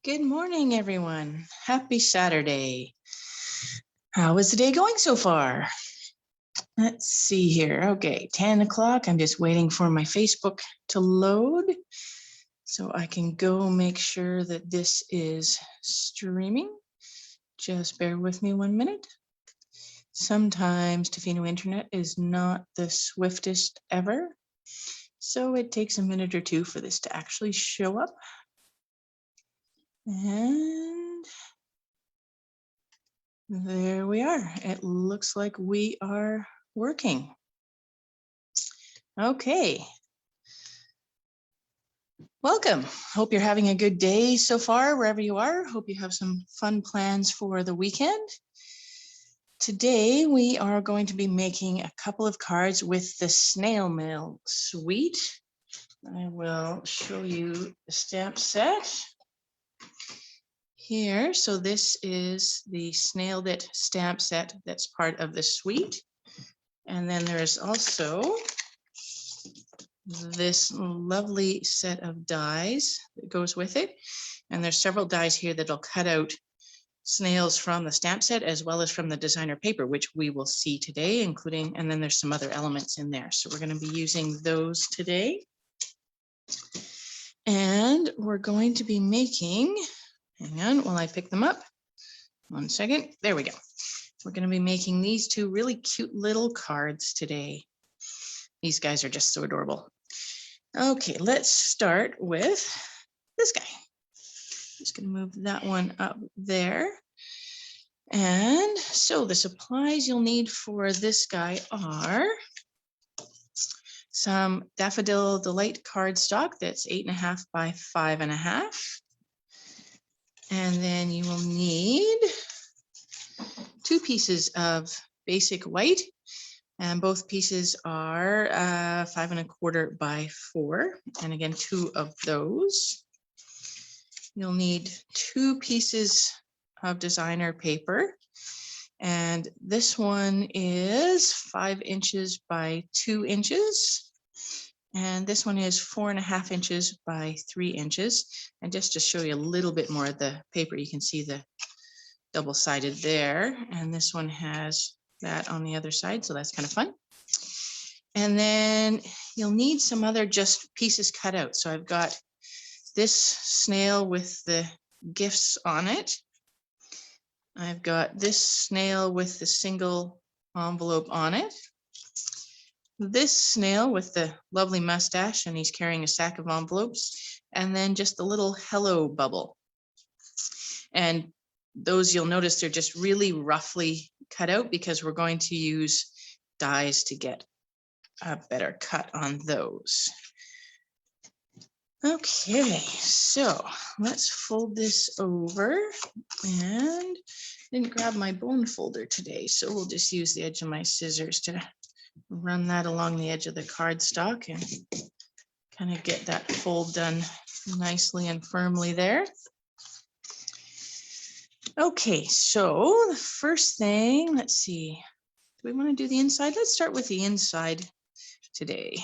Good morning, everyone. Happy Saturday. How is the day going so far? Let's see here. Okay, 10 o'clock. I'm just waiting for my Facebook to load so I can go make sure that this is streaming. Just bear with me 1 minute. Sometimes Tofino Internet is not the swiftest ever, so it takes a minute or two for this to actually show up. And there we are. It looks like we are working. Okay. Welcome. Hope you're having a good day so far, wherever you are. Hope you have some fun plans for the weekend. Today, we are going to be making a couple of cards with the Snail Mail suite. I will show you the stamp set here. So this is the Snailed It stamp set that's part of the suite. And then there's also this lovely set of dies that goes with it. And there's several dies here that'll cut out snails from the stamp set as well as from the designer paper, which we will see today, including, and then there's some other elements in there. So we're going to be using those today. And we're going to be making, hang on while I pick them up. 1 second. There we go. We're going to be making these two really cute little cards today. These guys are just so adorable. Okay, let's start with this guy. Just going to move that one up there. And so the supplies you'll need for this guy are some Daffodil Delight cardstock that's 8.5 by 5.5. And then you will need 2 pieces of basic white. And both pieces are 5.25 by 4. And again, 2 of those. You'll need 2 pieces of designer paper. And this one is 5 inches by 2 inches. And this one is 4.5 inches by 3 inches. And just to show you a little bit more of the paper, you can see the double-sided there. And this one has that on the other side, so that's kind of fun. And then you'll need some other just pieces cut out. So I've got this snail with the gifts on it. I've got this snail with the single envelope on it. This snail with the lovely mustache, and he's carrying a sack of envelopes, and then just a little hello bubble. And those, you'll notice, they're just really roughly cut out because we're going to use dies to get a better cut on those. Okay, so let's fold this over, and didn't grab my bone folder today, so we'll just use the edge of my scissors to run that along the edge of the cardstock and kind of get that fold done nicely and firmly there. Okay, so the first thing, let's see, do we want to do the inside? Let's start with the inside today.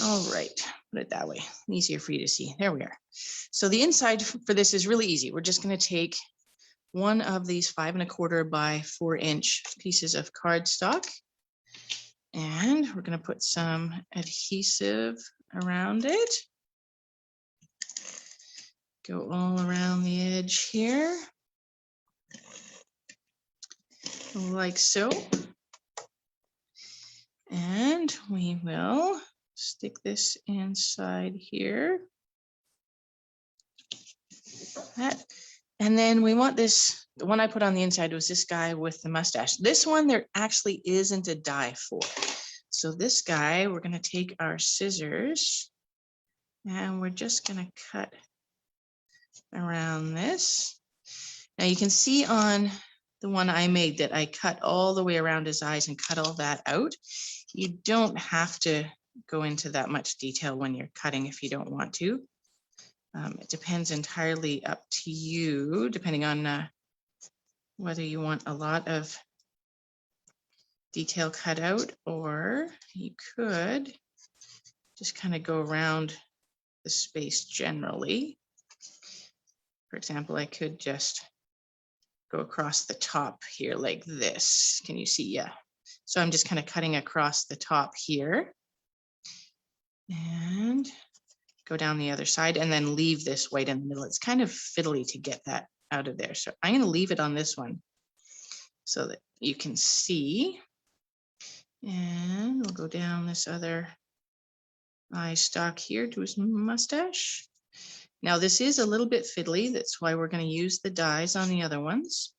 All right, put it that way, easier for you to see. There we are. So the inside for this is really easy. We're just going to take one of these 5.25 by 4 inch pieces of cardstock, and we're going to put some adhesive around it. Go all around the edge here, like so. And we will stick this inside here. That. And then we want this, the one I put on the inside was this guy with the mustache. This one there actually isn't a die for. So this guy, we're going to take our scissors and we're just going to cut around this. Now you can see on the one I made that I cut all the way around his eyes and cut all that out. You don't have to go into that much detail when you're cutting if you don't want to. It depends entirely up to you, depending on whether you want a lot of detail cut out, or you could just kind of go around the space generally. For example, I could just go across the top here like this. Can you see? Yeah. So I'm just kind of cutting across the top here and go down the other side and then leave this white in the middle. It's kind of fiddly to get that out of there. So I'm going to leave it on this one so that you can see. And we'll go down this other eye stalk here to his mustache. Now this is a little bit fiddly. That's why we're going to use the dies on the other ones.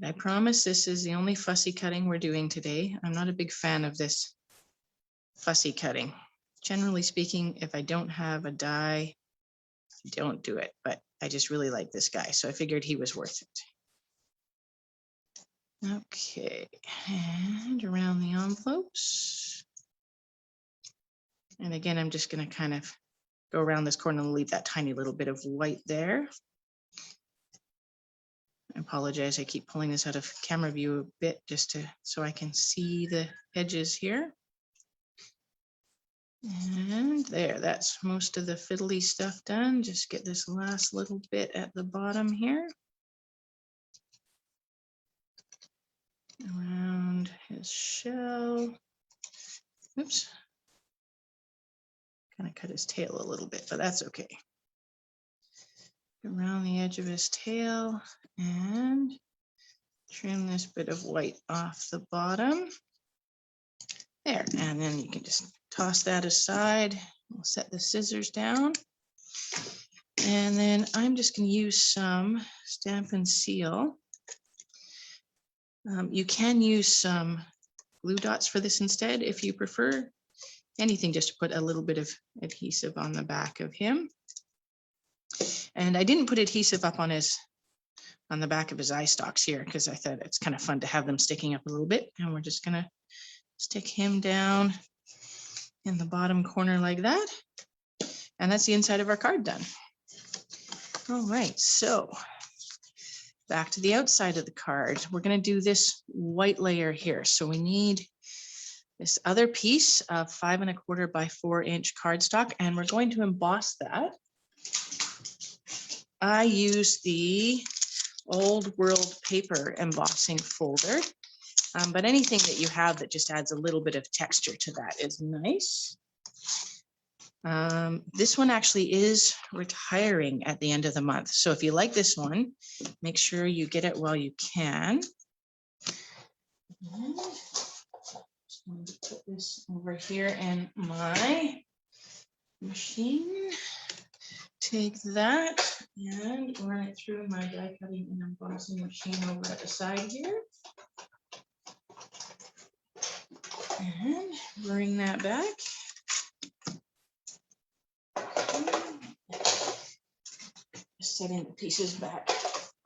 I promise this is the only fussy cutting we're doing today. I'm not a big fan of this fussy cutting. Generally speaking, if I don't have a die, I don't do it, but I just really like this guy, so I figured he was worth it. Okay, and around the envelopes. And again, I'm just going to kind of go around this corner and leave that tiny little bit of white there. I apologize, I keep pulling this out of camera view a bit just so I can see the edges here. And there, that's most of the fiddly stuff done. Just get this last little bit at the bottom here. Around his shell. Oops. Kind of cut his tail a little bit, but that's okay. Around the edge of his tail and trim this bit of white off the bottom. There, and then you can just toss that aside. We'll set the scissors down. And then I'm just going to use some Stampin' Seal. You can use some glue dots for this instead if you prefer. Anything just to put a little bit of adhesive on the back of him. And I didn't put adhesive up on the back of his eye stalks here because I thought it's kind of fun to have them sticking up a little bit. And we're just going to stick him down in the bottom corner like that. And that's the inside of our card done. All right, so back to the outside of the card. We're going to do this white layer here. So we need this other piece of 5 1/4 by 4 inch cardstock, and we're going to emboss that. I use the Old World paper embossing folder, but anything that you have that just adds a little bit of texture to that is nice. This one actually is retiring at the end of the month. So if you like this one, make sure you get it while you can. And just going to put this over here in my machine. Take that and run it through my die cutting and embossing machine over at the side here. And bring that back. Setting the pieces back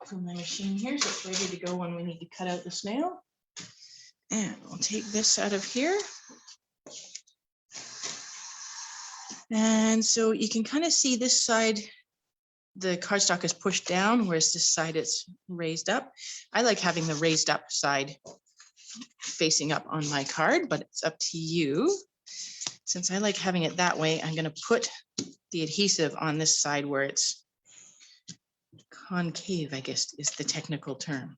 from the machine here so it's ready to go when we need to cut out the snail. And we'll take this out of here. And so you can kind of see this side, the cardstock is pushed down, whereas this side it's raised up. I like having the raised up side facing up on my card, but it's up to you. Since I like having it that way, I'm going to put the adhesive on this side where it's concave, I guess is the technical term.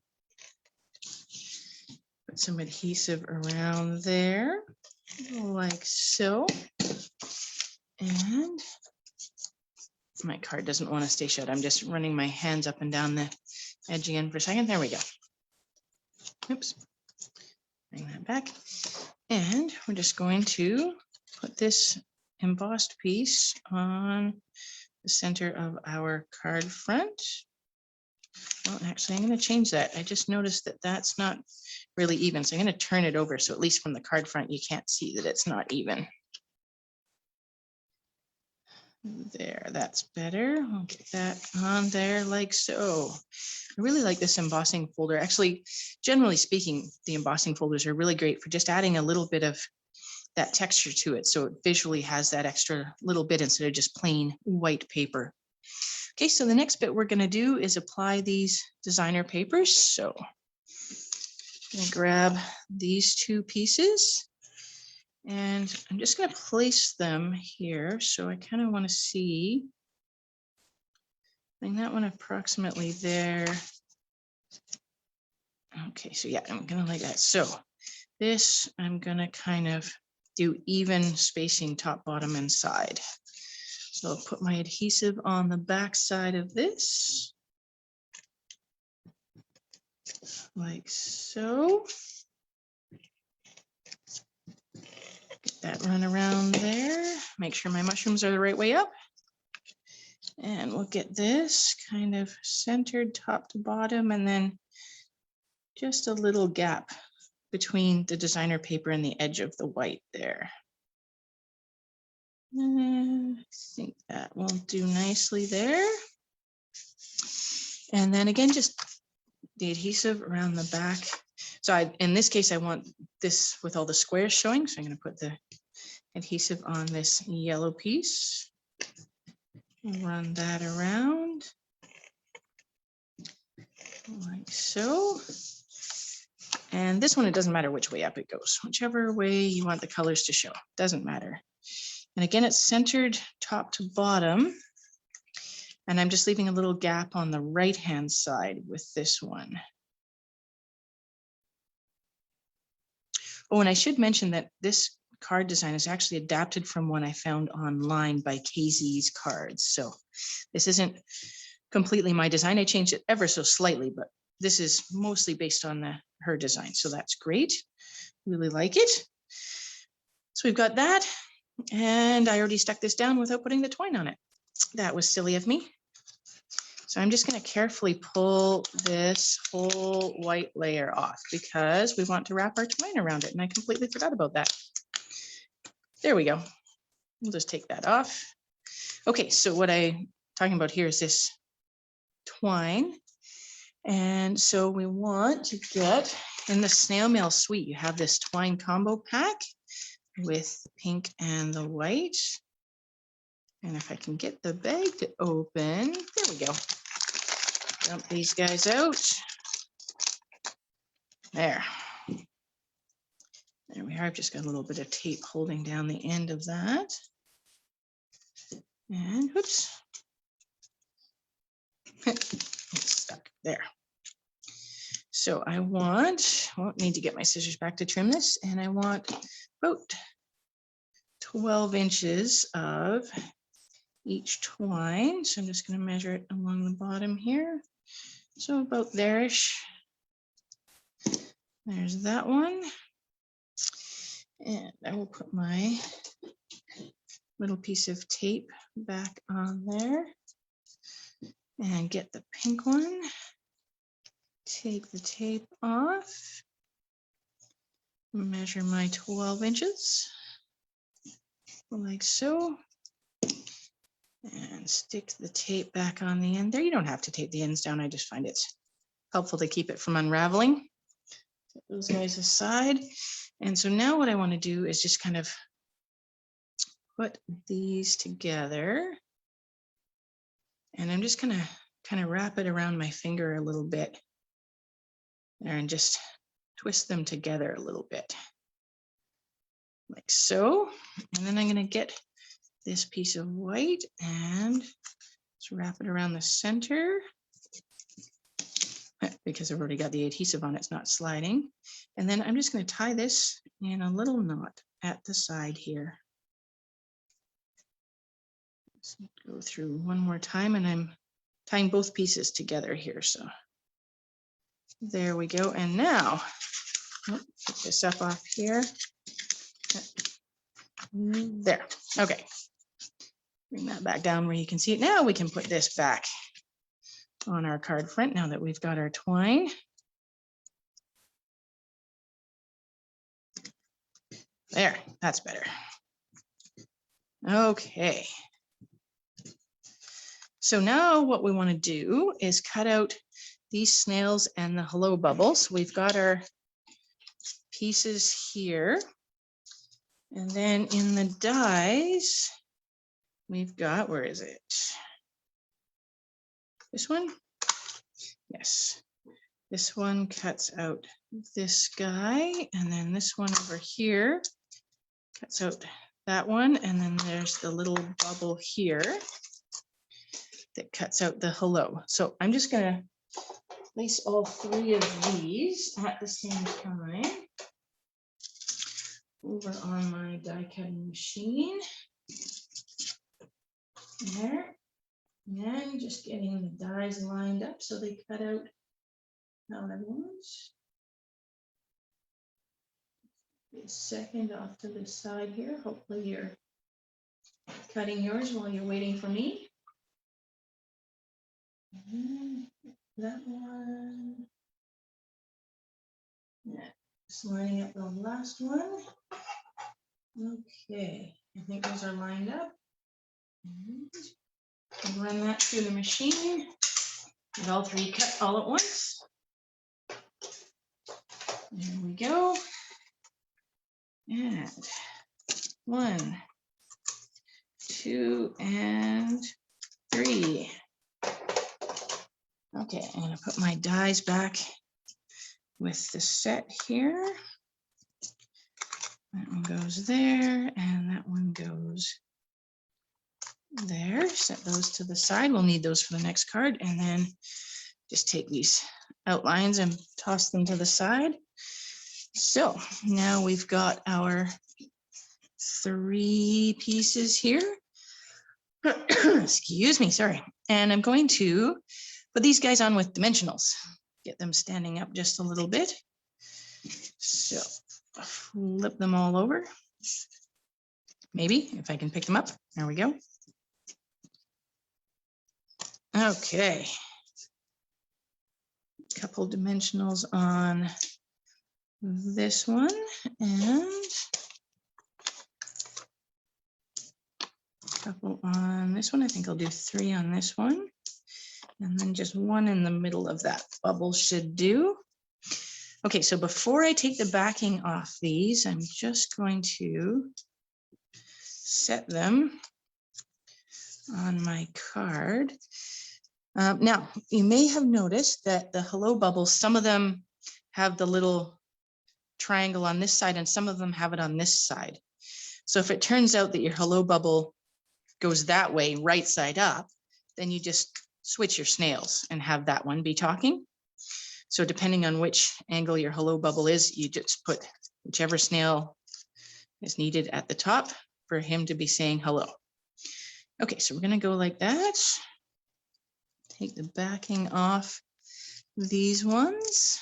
Put some adhesive around there, like so. And my card doesn't want to stay shut. I'm just running my hands up and down the edge again for a second. There we go. Oops. Bring that back. And we're just going to put this embossed piece on the center of our card front. Well, actually, I'm going to change that. I just noticed that that's not really even. So I'm going to turn it over so at least from the card front, you can't see that it's not even. There, that's better. I'll get that on there like so. I really like this embossing folder. Actually, generally speaking, the embossing folders are really great for just adding a little bit of that texture to it. So it visually has that extra little bit instead of just plain white paper. Okay, so the next bit we're going to do is apply these designer papers. So I'm going to grab these two pieces. And I'm just going to place them here. So I kind of want to see bring that one approximately there. Okay, so yeah, I'm gonna like that. So this, I'm gonna kind of do even spacing top, bottom, and side. So I'll put my adhesive on the back side of this, like so. Get that run around there. Make sure my mushrooms are the right way up. And we'll get this kind of centered top to bottom, and then just a little gap between the designer paper and the edge of the white there. I think that will do nicely there. And then again, just the adhesive around the back. So in this case, I want this with all the squares showing. So I'm going to put the adhesive on this yellow piece. Run that around like so. And this one, it doesn't matter which way up it goes, whichever way you want the colors to show, doesn't matter. And again, it's centered top to bottom. And I'm just leaving a little gap on the right-hand side with this one. Oh, and I should mention that this card design is actually adapted from one I found online by KZ's Cards. So this isn't completely my design. I changed it ever so slightly, but this is mostly based on her design. So that's great. Really like it. So we've got that. And I already stuck this down without putting the twine on it. That was silly of me. So I'm just going to carefully pull this whole white layer off because we want to wrap our twine around it. And I completely forgot about that. There we go. We'll just take that off. Okay, so what I'm talking about here is this twine. And so we want to get in the Snail Mail suite, you have this twine combo pack with the pink and the white. And if I can get the bag to open, there we go. Dump these guys out. There. There we are. I've just got a little bit of tape holding down the end of that. And whoops. It's stuck there. So I won't need to get my scissors back to trim this. And I want about 12 inches of each twine. So I'm just going to measure it along the bottom here. So about there-ish. There's that one. And I will put my little piece of tape back on there and get the pink one. Take the tape off. Measure my 12 inches like so. And stick the tape back on the end there. You don't have to tape the ends down. I just find it's helpful to keep it from unraveling. Set those guys aside. And so now what I want to do is just kind of put these together. And I'm just going to kind of wrap it around my finger a little bit there and just twist them together a little bit like so. And then I'm going to get this piece of white and just wrap it around the center because I've already got the adhesive on, it's not sliding. And then I'm just going to tie this in a little knot at the side here. Let's go through one more time, and I'm tying both pieces together here. So there we go. And now, pick this up off here. There. Okay. Bring that back down where you can see it. Now we can put this back on our card front now that we've got our twine. There, that's better. Okay. So now what we want to do is cut out these snails and the hello bubbles. We've got our pieces here. And then in the dies, we've got, where is it? This one? Yes. This one cuts out this guy, and then this one over here cuts out that one, and then there's the little bubble here. that cuts out the hello. So I'm just gonna place all 3 of these at the same time over on my die cutting machine. There. And just getting the dies lined up so they cut out how I want. A second off to the side here. Hopefully you're cutting yours while you're waiting for me. And that one. Yeah, just lining up the last one. Okay, I think those are lined up. And run that through the machine. Get all 3 cut all at once. There we go. And 1, 2, and 3. Okay, I'm going to put my dies back with the set here. That one goes there, and that one goes there. Set those to the side. We'll need those for the next card, and then just take these outlines and toss them to the side. So now we've got our 3 pieces here. Excuse me, sorry. And I'm going to put these guys on with dimensionals. Get them standing up just a little bit. So flip them all over. Maybe if I can pick them up. There we go. Okay. Couple dimensionals on this one and a couple on this one. I think I'll do 3 on this one. And then just 1 in the middle of that bubble should do. Okay, so before I take the backing off these, I'm just going to set them on my card. Now, you may have noticed that the hello bubbles, some of them have the little triangle on this side and some of them have it on this side. So if it turns out that your hello bubble goes that way, right side up, then you just switch your snails and have that one be talking. So depending on which angle your hello bubble is, you just put whichever snail is needed at the top for him to be saying hello. Okay, so we're going to go like that. Take the backing off these ones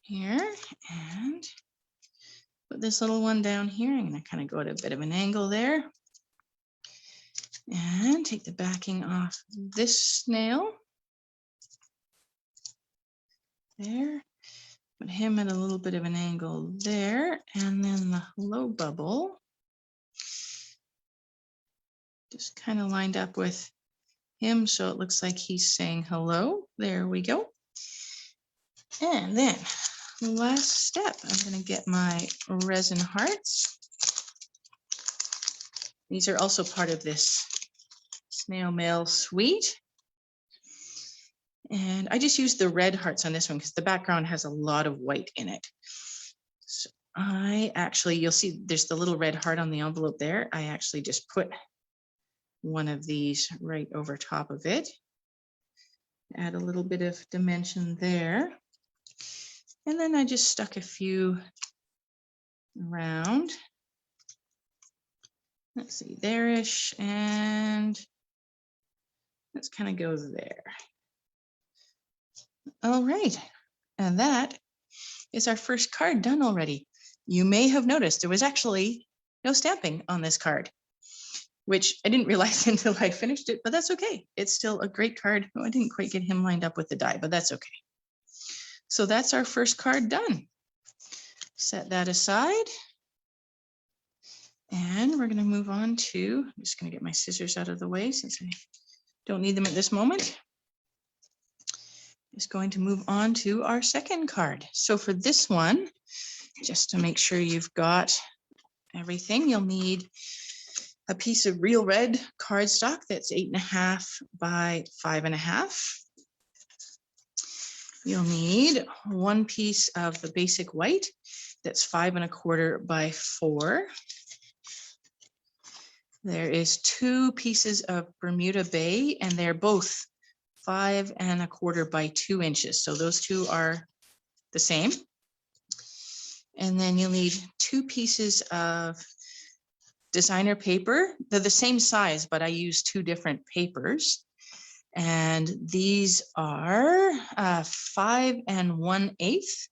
here and put this little one down here. I'm going to kind of go at a bit of an angle there and take the backing off this snail there. Put him at a little bit of an angle there, and then the hello bubble just kind of lined up with him so it looks like he's saying hello. There we go. And then last step, I'm going to get my resin hearts. These are also part of this Snail Mail suite. And I just used the red hearts on this one because the background has a lot of white in it. So I actually, you'll see there's the little red heart on the envelope there. I actually just put one of these right over top of it. Add a little bit of dimension there. And then I just stuck a few around. Let's see, there-ish, and let's kind of go there. All right, and that is our first card done already. You may have noticed there was actually no stamping on this card, which I didn't realize until I finished it, but that's okay. It's still a great card. Oh, I didn't quite get him lined up with the die, but that's okay. So that's our first card done. Set that aside. And we're going to move on to, I'm just going to get my scissors out of the way since I don't need them at this moment. Is going to move on to our second card. So for this one, just to make sure you've got everything, you'll need a piece of real red cardstock that's 8.5 by 5.5. You'll need 1 piece of the basic white that's 5 1/4 by 4. There is 2 pieces of Bermuda Bay, and they're both 5 1/4 by 2 inches. So those two are the same. And then you'll need 2 pieces of designer paper. They're the same size, but I use 2 different papers. And these are 5 1/8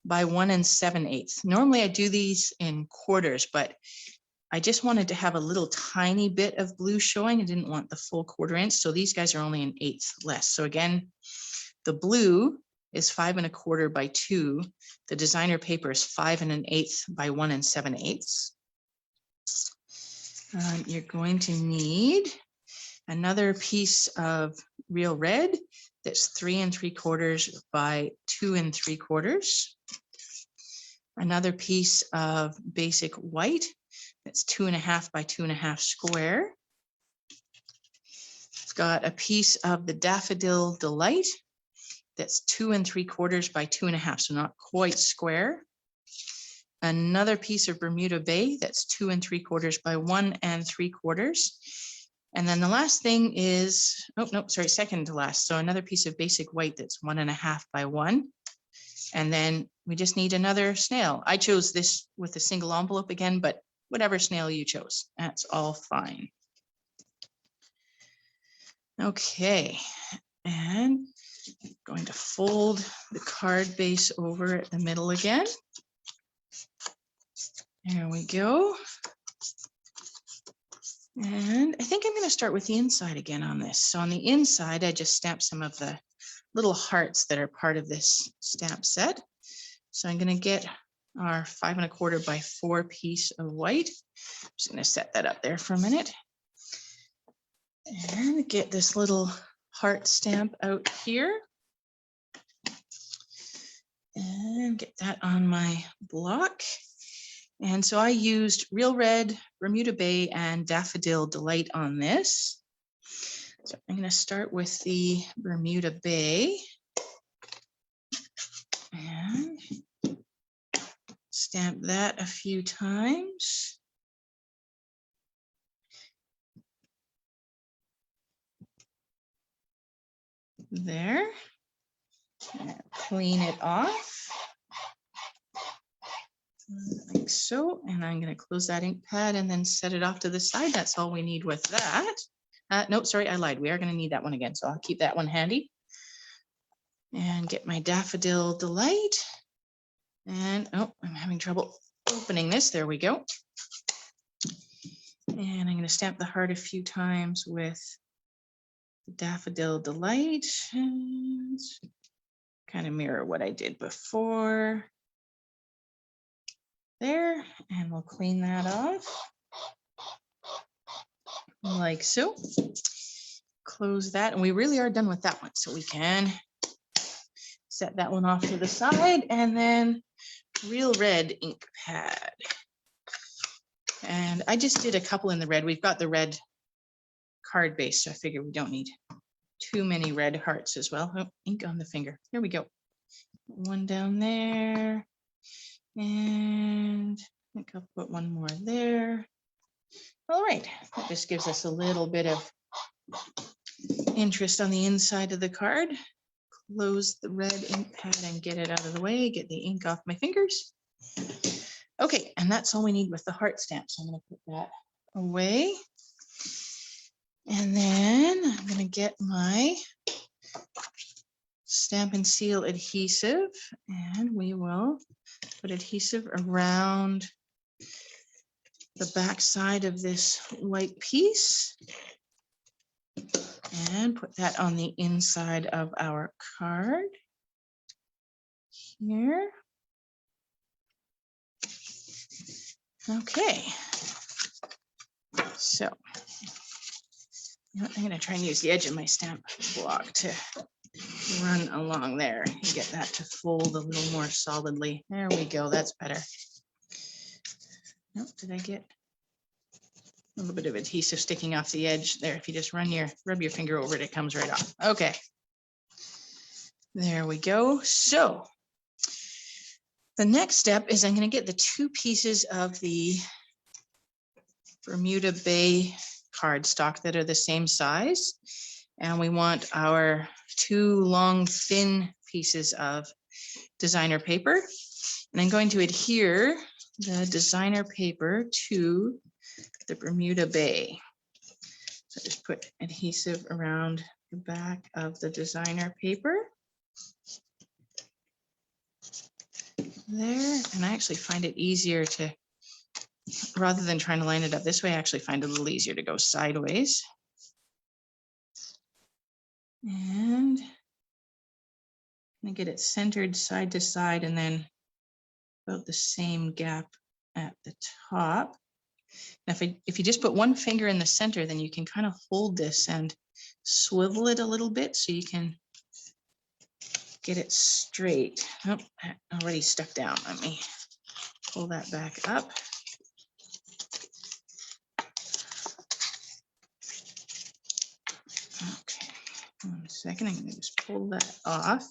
by 1 7/8. Normally I do these in quarters, but I just wanted to have a little tiny bit of blue showing. I didn't want the full 1/4 inch. So these guys are only an 1/8 less. So again, the blue is 5 1/4 by 2. The designer paper is 5 1/8 by 1 7/8. You're going to need another piece of real red that's 3 3/4 by 2 3/4. Another piece of basic white that's 2 1/2 by 2 1/2 square. I've got a piece of the Daffodil Delight that's 2 3/4 by 2 1/2, so not quite square. Another piece of Bermuda Bay that's 2 3/4 by 1 3/4. And then the last thing is, oh no, sorry, second to last. So another piece of basic white that's 1 1/2 by 1. And then we just need another snail. I chose this with a single envelope again, but whatever snail you chose, that's all fine. Okay, and I'm going to fold the card base over at the middle again. There we go. And I think I'm going to start with the inside again on this. So on the inside, I just stamped some of the little hearts that are part of this stamp set. So I'm going to get our 5 1/4 by 4 piece of white. I'm just going to set that up there for a minute. And get this little heart stamp out here. And get that on my block. And so I used Real Red, Bermuda Bay, and Daffodil Delight on this. So I'm going to start with the Bermuda Bay and stamp that a few times. There. And clean it off. Like so, and I'm going to close that ink pad and then set it off to the side. That's all we need with that. No, sorry, I lied. We are going to need that one again, so I'll keep that one handy. And get my Daffodil Delight. And, oh, I'm having trouble opening this. There we go. And I'm going to stamp the heart a few times with the Daffodil Delight. And kind of mirror what I did before. There, and we'll clean that off like so. Close that, and we really are done with that one, so we can set that one off to the side. And then Real Red ink pad, and I just did a couple in the red. We've got the red card base, so I figure we don't need too many red hearts as well. Oh, ink on the finger. Here we go. One down there. And I think I'll put one more there. All right, that just gives us a little bit of interest on the inside of the card. Close the red ink pad and get it out of the way, get the ink off my fingers. Okay, and that's all we need with the heart stamp. So I'm going to put that away. And then I'm going to get my Stampin' Seal adhesive, and we will put adhesive around the back side of this white piece and put that on the inside of our card here. Okay, so I'm going to try and use the edge of my stamp block to run along there and get that to fold a little more solidly. There we go, that's better. Nope, did I get a little bit of adhesive sticking off the edge there? If you just rub your finger over it, it comes right off. Okay, there we go. So the next step is I'm going to get the 2 pieces of the Bermuda Bay cardstock that are the same size. And we want our 2 long, thin pieces of designer paper. And I'm going to adhere the designer paper to the Bermuda Bay. So just put adhesive around the back of the designer paper. There, and I actually find it easier to, rather than trying to line it up this way, I actually find it a little easier to go sideways. And I'm gonna get it centered side to side and then about the same gap at the top. Now, if you just put one finger in the center, then you can kind of hold this and swivel it a little bit so you can get it straight. Oh, already stuck down. Let me pull that back up. Okay, 1 second. I'm going to just pull that off.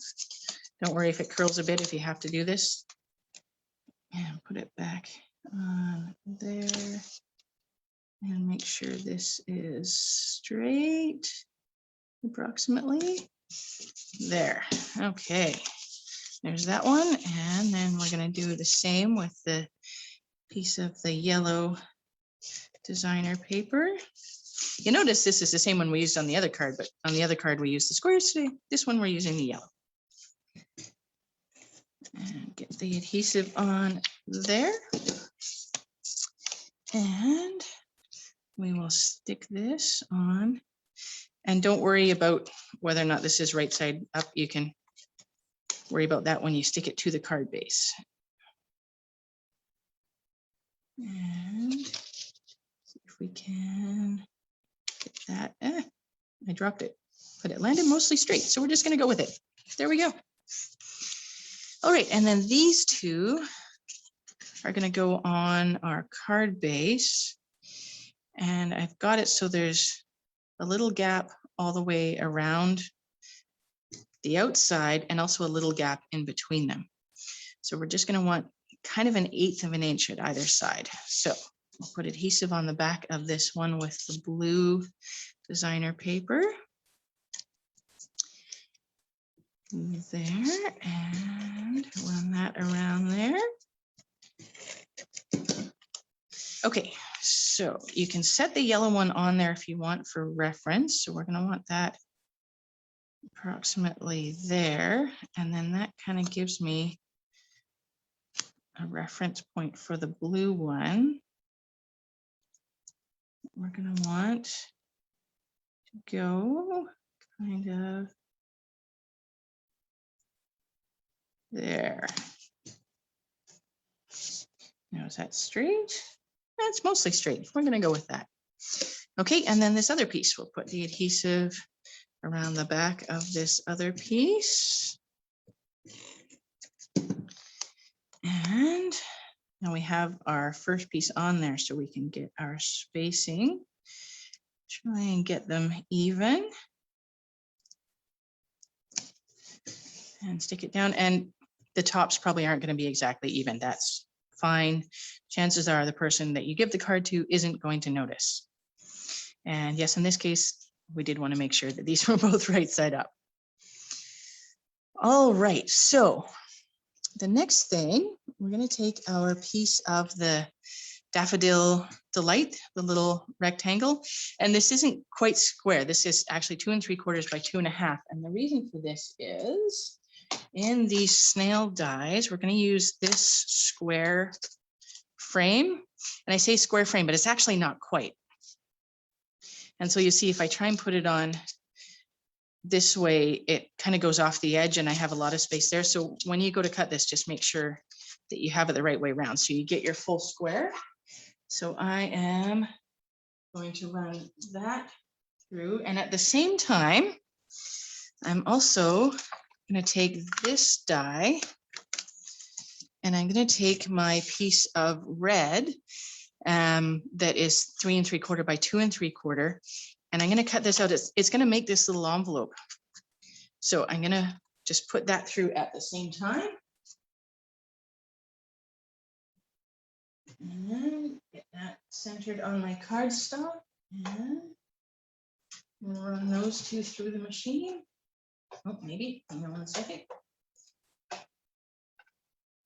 Don't worry if it curls a bit if you have to do this. And put it back on there. And make sure this is straight, approximately. There. Okay. There's that one. And then we're going to do the same with the piece of the yellow designer paper. You notice this is the same one we used on the other card, but on the other card we used the squares today. This one we're using the yellow. And get the adhesive on there. And we will stick this on. And don't worry about whether or not this is right side up. You can worry about that when you stick it to the card base. And see if we can get that. I dropped it, but it landed mostly straight. So we're just going to go with it. There we go. All right. And then these two are going to go on our card base. And I've got it so there's a little gap all the way around the outside and also a little gap in between them. So we're just going to want kind of 1/8 of an inch at either side. So I'll put adhesive on the back of this one with the blue designer paper. There, and run that around there. Okay, so you can set the yellow one on there if you want for reference. So we're going to want that approximately there. And then that kind of gives me a reference point for the blue one. We're going to want to go kind of there. Now, is that straight? That's mostly straight. We're going to go with that. Okay, and then this other piece, we'll put the adhesive around the back of this other piece. And now we have our first piece on there so we can get our spacing. Try and get them even. And stick it down. And the tops probably aren't going to be exactly even. That's fine. Chances are the person that you give the card to isn't going to notice. And yes, in this case, we did want to make sure that these were both right side up. All right, so the next thing, we're going to take our piece of the Daffodil Delight, the little rectangle, and this isn't quite square. This is actually 2 3/4 by 2.5. And the reason for this is in these snail dies, we're going to use this square frame. And I say square frame, but it's actually not quite. And so you see, if I try and put it on this way, it kind of goes off the edge and I have a lot of space there. So when you go to cut this, just make sure that you have it the right way around. So you get your full square. So I am going to run that through. And at the same time, I'm also going to take this die and I'm going to take my piece of red that is 3 3/4 by 2 3/4. And I'm going to cut this out. It's going to make this little envelope. So I'm going to just put that through at the same time. And get that centered on my cardstock, and we'll run those two through the machine. Oh, maybe, hang on 1 second.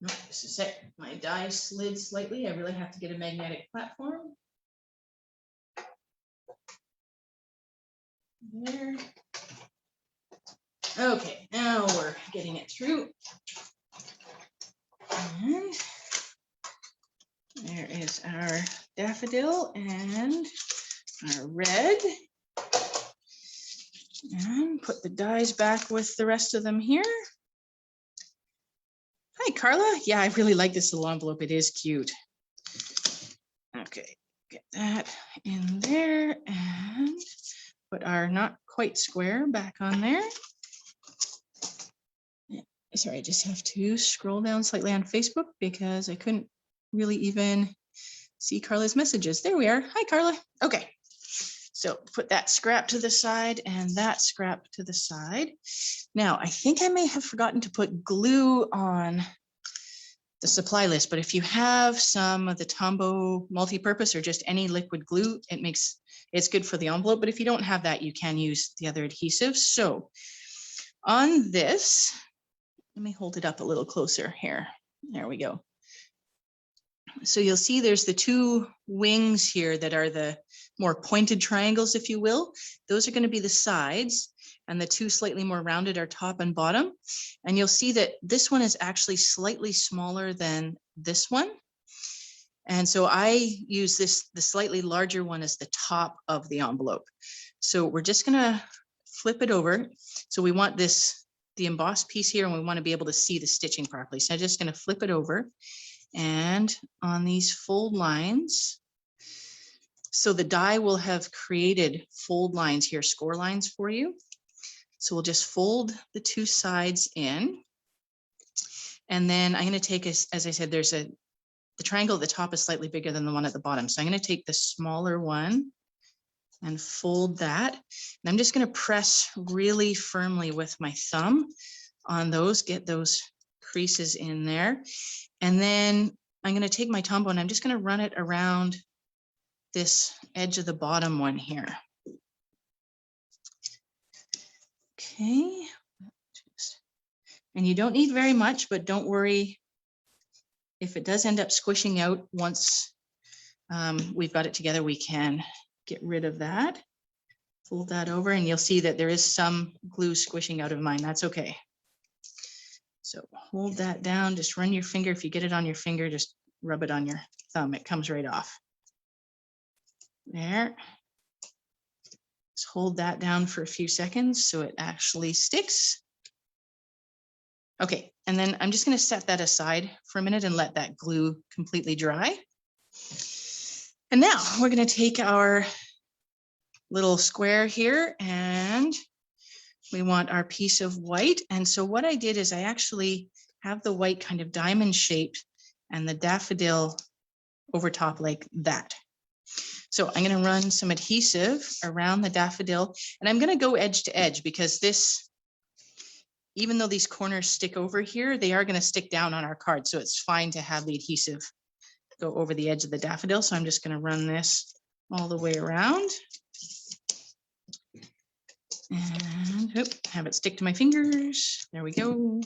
No, this is it. My die slid slightly. I really have to get a magnetic platform. There. Okay, now we're getting it through. And there is our daffodil and our red. And put the dies back with the rest of them here. Hi, Carla. Yeah, I really like this little envelope. It is cute. Okay, get that in there and put our not quite square back on there. Sorry, I just have to scroll down slightly on Facebook because I couldn't really even see Carla's messages. There we are. Hi, Carla. Okay, so put that scrap to the side and that scrap to the side. Now, I think I may have forgotten to put glue on the supply list, but if you have some of the Tombow multi-purpose or just any liquid glue, it's good for the envelope. But if you don't have that, you can use the other adhesive. So on this, let me hold it up a little closer here. There we go. So you'll see there's the two wings here that are the more pointed triangles, if you will. Those are going to be the sides, and the two slightly more rounded are top and bottom. And you'll see that this one is actually slightly smaller than this one. And so I use the slightly larger one as the top of the envelope. So we're just going to flip it over. So we want the embossed piece here, and we want to be able to see the stitching properly. So I'm just going to flip it over, and on these fold lines, so the die will have created fold lines here, score lines for you. So we'll just fold the two sides in, and then I'm going to take, as I said, the triangle at the top is slightly bigger than the one at the bottom. So I'm going to take the smaller one and fold that. And I'm just going to press really firmly with my thumb on those, get those creases in there. And then I'm going to take my Tombow and I'm just going to run it around this edge of the bottom one here. Okay. And you don't need very much, but don't worry if it does end up squishing out once we've got it together, we can get rid of that. Fold that over and you'll see that there is some glue squishing out of mine. That's okay. So hold that down, just run your finger. If you get it on your finger, just rub it on your thumb. It comes right off. There. Just hold that down for a few seconds so it actually sticks. Okay, and then I'm just going to set that aside for a minute and let that glue completely dry. And now we're going to take our little square here and we want our piece of white. And so what I did is I actually have the white kind of diamond shaped and the daffodil over top like that. So I'm going to run some adhesive around the daffodil, and I'm going to go edge to edge because this, even though these corners stick over here, they are going to stick down on our card. So it's fine to have the adhesive go over the edge of the daffodil. So I'm just going to run this all the way around. And have it stick to my fingers. There we go.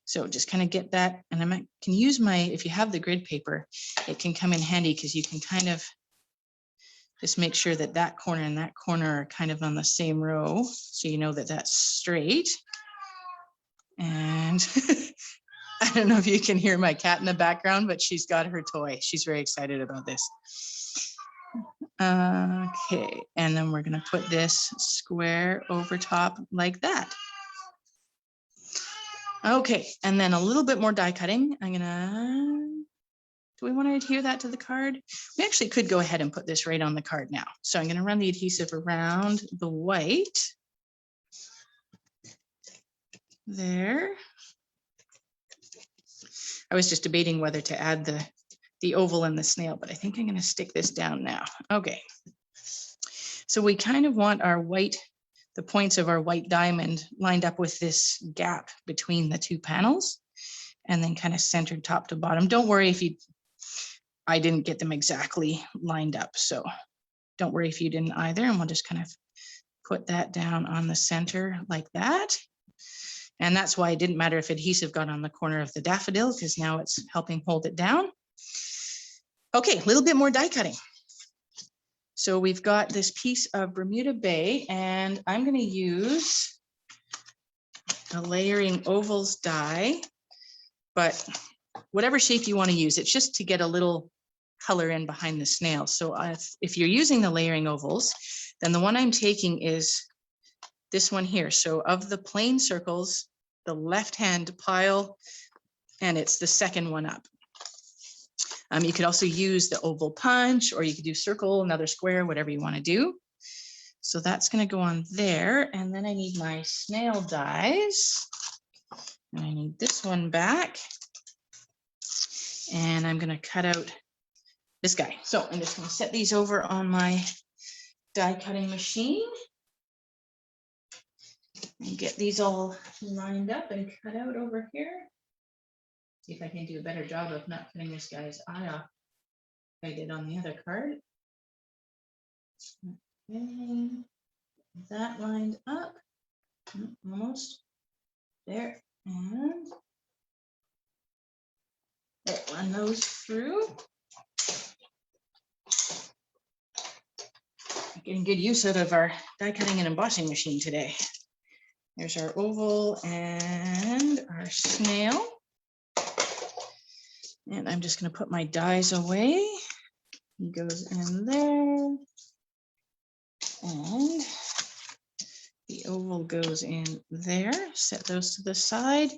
So just kind of get that, and I can use if you have the grid paper, it can come in handy because you can kind of just make sure that that corner and that corner are kind of on the same row. So you know that that's straight. And I don't know if you can hear my cat in the background, but she's got her toy. She's very excited about this. Okay, and then we're going to put this square over top like that. Okay, and then a little bit more die cutting. Do we want to adhere that to the card? We actually could go ahead and put this right on the card now. So I'm going to run the adhesive around the white. There. I was just debating whether to add the oval and the snail, but I think I'm going to stick this down now. Okay. So we kind of want our white, the points of our white diamond lined up with this gap between the two panels and then kind of centered top to bottom. Don't worry if you, I didn't get them exactly lined up. So don't worry if you didn't either. And we'll just kind of put that down on the center like that. And that's why it didn't matter if adhesive got on the corner of the daffodil, because now it's helping hold it down. Okay, a little bit more die cutting. So we've got this piece of Bermuda Bay, and I'm going to use a layering ovals die, but whatever shape you want to use, it's just to get a little color in behind the snail. So if you're using the layering ovals, then the one I'm taking is this one here. So of the plain circles, the left-hand pile, and it's the second one up. You could also use the oval punch, or you could do circle, another square, whatever you want to do. So that's going to go on there. And then I need my snail dies. And I need this one back. And I'm going to cut out this guy. So I'm just going to set these over on my die cutting machine and get these all lined up and cut out over here. See if I can do a better job of not cutting this guy's eye off like I did on the other card. Okay, that lined up, almost there, and run those through. Getting good use out of our die cutting and embossing machine today. There's our oval and our snail. And I'm just going to put my dies away. He goes in there. And the oval goes in there. Set those to the side.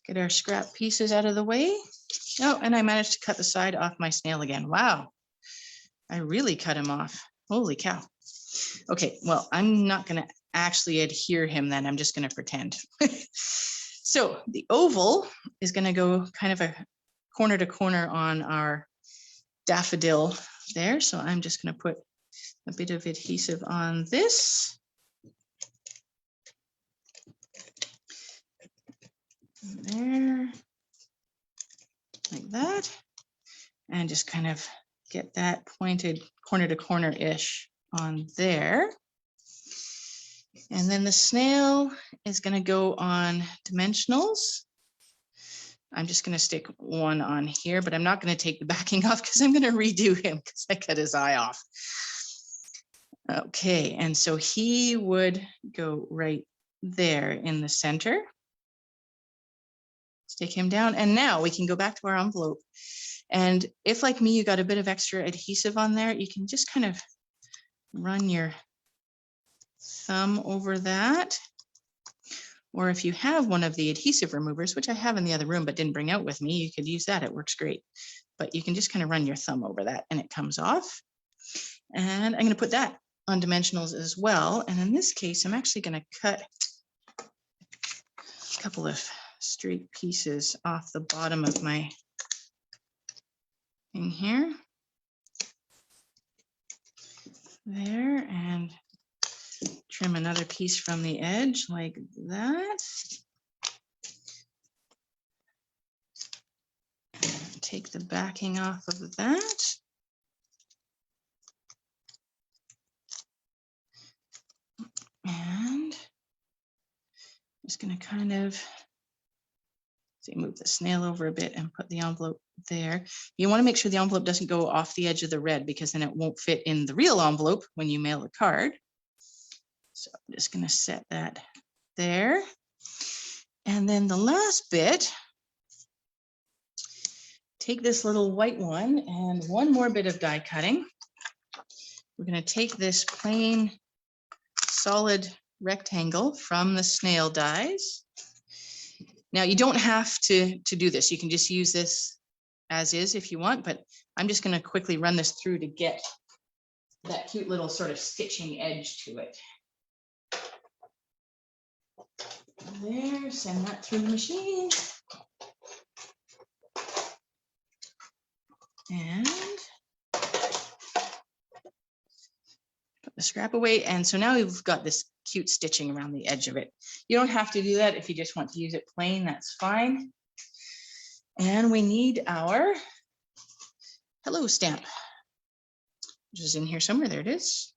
Get our scrap pieces out of the way. Oh, and I managed to cut the side off my snail again. Wow. I really cut him off. Holy cow. Okay, well, I'm not going to actually adhere him then. I'm just going to pretend. So the oval is going to go kind of a corner to corner on our daffodil there. So I'm just going to put a bit of adhesive on this. There, like that. And just kind of get that pointed corner to corner-ish on there. And then the snail is going to go on dimensionals. I'm just going to stick one on here, but I'm not going to take the backing off because I'm going to redo him because I cut his eye off. Okay, and so he would go right there in the center. Stick him down, and now we can go back to our envelope. And if, like me, you got a bit of extra adhesive on there, you can just kind of run your thumb over that. Or if you have one of the adhesive removers, which I have in the other room but didn't bring out with me, you could use that. It works great. But you can just kind of run your thumb over that and it comes off. And I'm going to put that on dimensionals as well. And in this case, I'm actually going to cut a couple of straight pieces off the bottom of my thing here. There, and trim another piece from the edge like that. Take the backing off of that. And I'm just going to kind of move the snail over a bit and put the envelope there. You want to make sure the envelope doesn't go off the edge of the red because then it won't fit in the real envelope when you mail a card. So I'm just going to set that there. And then the last bit, take this little white one and one more bit of die cutting. We're going to take this plain solid rectangle from the snail dies. Now you don't have to do this. You can just use this as is if you want, but I'm just going to quickly run this through to get that cute little sort of stitching edge to it. There, send that through the machine. And put the scrap away. And so now we've got this cute stitching around the edge of it. You don't have to do that. If you just want to use it plain, that's fine. And we need our hello stamp, which is in here somewhere. There it is.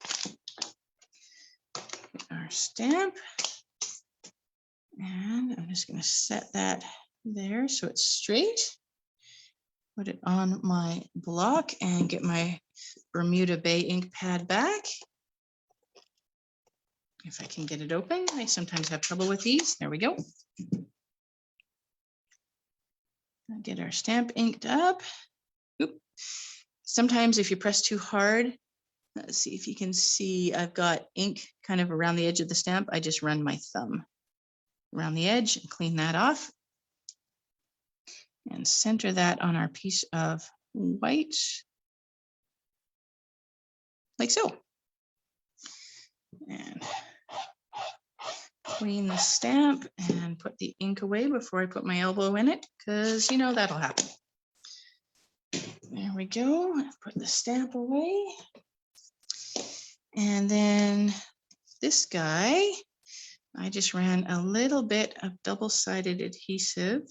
Our stamp. And I'm just going to set that there so it's straight. Put it on my block and get my Bermuda Bay ink pad back. If I can get it open, I sometimes have trouble with these. There we go. Get our stamp inked up. Oop. Sometimes if you press too hard, let's see if you can see, I've got ink kind of around the edge of the stamp. I just run my thumb around the edge and clean that off. And center that on our piece of white, like so. And clean the stamp and put the ink away before I put my elbow in it, because you know that'll happen. There we go. Put the stamp away. And then this guy, I just ran a little bit of double-sided adhesive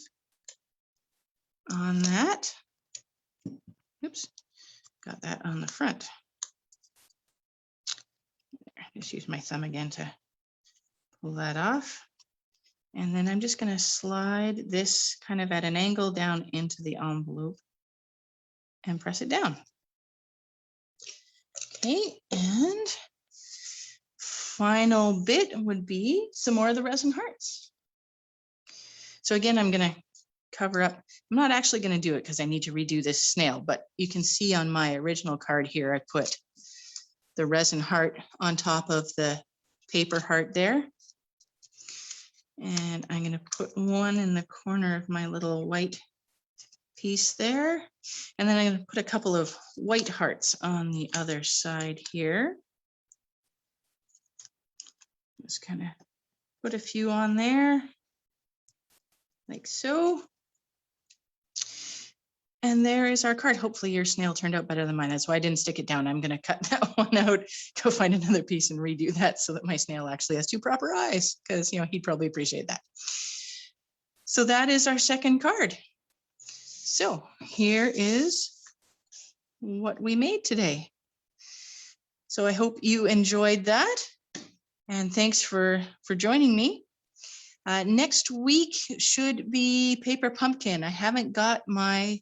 on that. Oops, got that on the front. There, just use my thumb again to pull that off. And then I'm just going to slide this kind of at an angle down into the envelope and press it down. Okay, and final bit would be some more of the resin hearts. So again, I'm going to cover up. I'm not actually going to do it because I need to redo this snail, but you can see on my original card here, I put the resin heart on top of the paper heart there. And I'm going to put one in the corner of my little white piece there. And then I'm going to put a couple of white hearts on the other side here. Just kind of put a few on there, like so. And there is our card. Hopefully your snail turned out better than mine. That's why I didn't stick it down. I'm going to cut that one out, go find another piece and redo that so that my snail actually has two proper eyes, because, you know, he'd probably appreciate that. So that is our second card. So here is what we made today. So I hope you enjoyed that. And thanks for joining me. Next week should be Paper Pumpkin. I haven't got my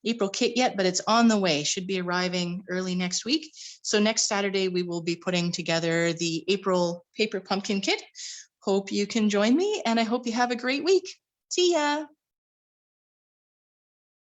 April kit yet, but it's on the way. Should be arriving early next week. So next Saturday, we will be putting together the April Paper Pumpkin kit. Hope you can join me, and I hope you have a great week. See ya.